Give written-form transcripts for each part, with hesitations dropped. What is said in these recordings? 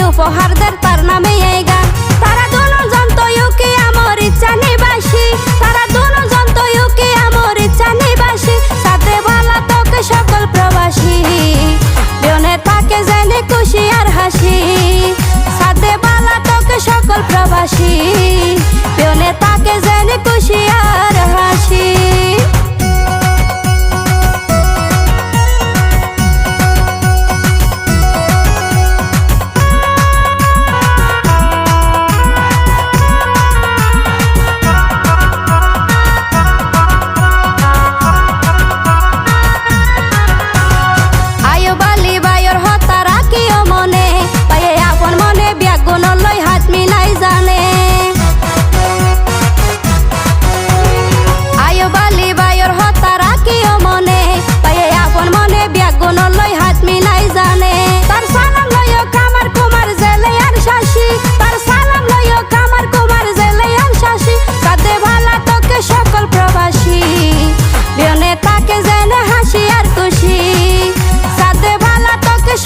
উপহার দেন তার নামে এই গান। তারা দুজন তো ইউকে আমার ইচ্ছা নিবাসী, তারা দুজন তো ইউকে আমার ইচ্ছা নিবাসী। সাথে ভালা তোকে সকল প্রবাসী, বিয়নে তাকে জেনে খুশি আর হাসি। সাথে ভালা তোকে সকল প্রবাসী, বিয়নে তাকে জেনে খুশি আর হাসি।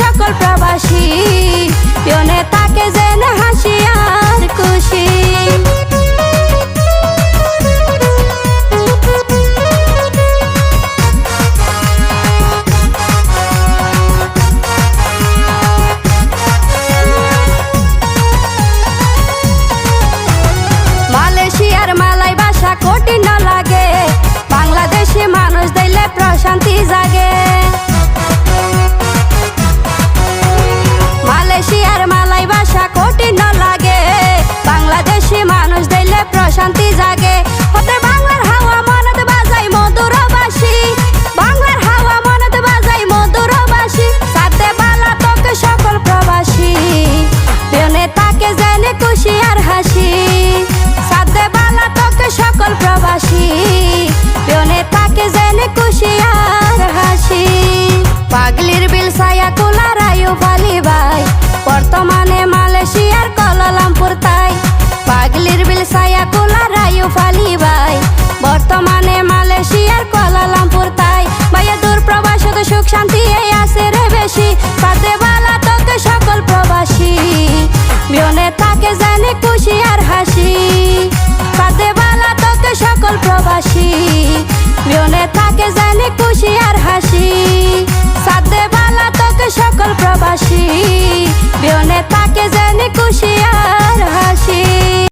সকল প্রবাসী, বিয়নে তাকে জেনে হাসি আর খুশি। মালয়েশিয়ার মালাই ভাষা কঠিন লাগে, বাংলাদেশি মানুষ দিলে প্রশান্তি জাগে। মালয়েশিয়ার মালাই ভাষা কঠিন লাগে, বাংলাদেশি মানুষ দিলে প্রশান্তি জাগে। হতে বাংলার হাওয়া মনত বাজাই মধুর বাসি, বাংলার হাওয়া মনত বাজাই মধুর বাসি। সাথে বালা তোকে সকল প্রবাসী, বিয়নে তাকে জেনে খুশি আর হাসি। সাথে বালা তোকে সকল প্রবাসী, বিয়নে তাকে জেনে খুশি আর হাসি। পাগলির বিল ছায়া কোলা রায়ু ফালি ভাই, বর্তমানে মালয়েশিয়ার কুয়ালালামপুর তাই। পাগলির বিল ছায়া কোলা রায়ু ফালি ভাই, বর্তমানে মালয়েশিয়ার কুয়ালালামপুর তাই। ভাইয়া দূর প্রবাসে সুখ শান্তি এই আছে রে বেশি। সাথে বালা তোকে সকল প্রবাসী, বিয়নে তাকে জানে খুশি আর হাসি। সাথে বালা তোকে সকল প্রবাসী, বিয়নে তাকে জানে খুশি আর হাসি। সাথে বালা তোকে সকল প্রবাসী, বিয়নে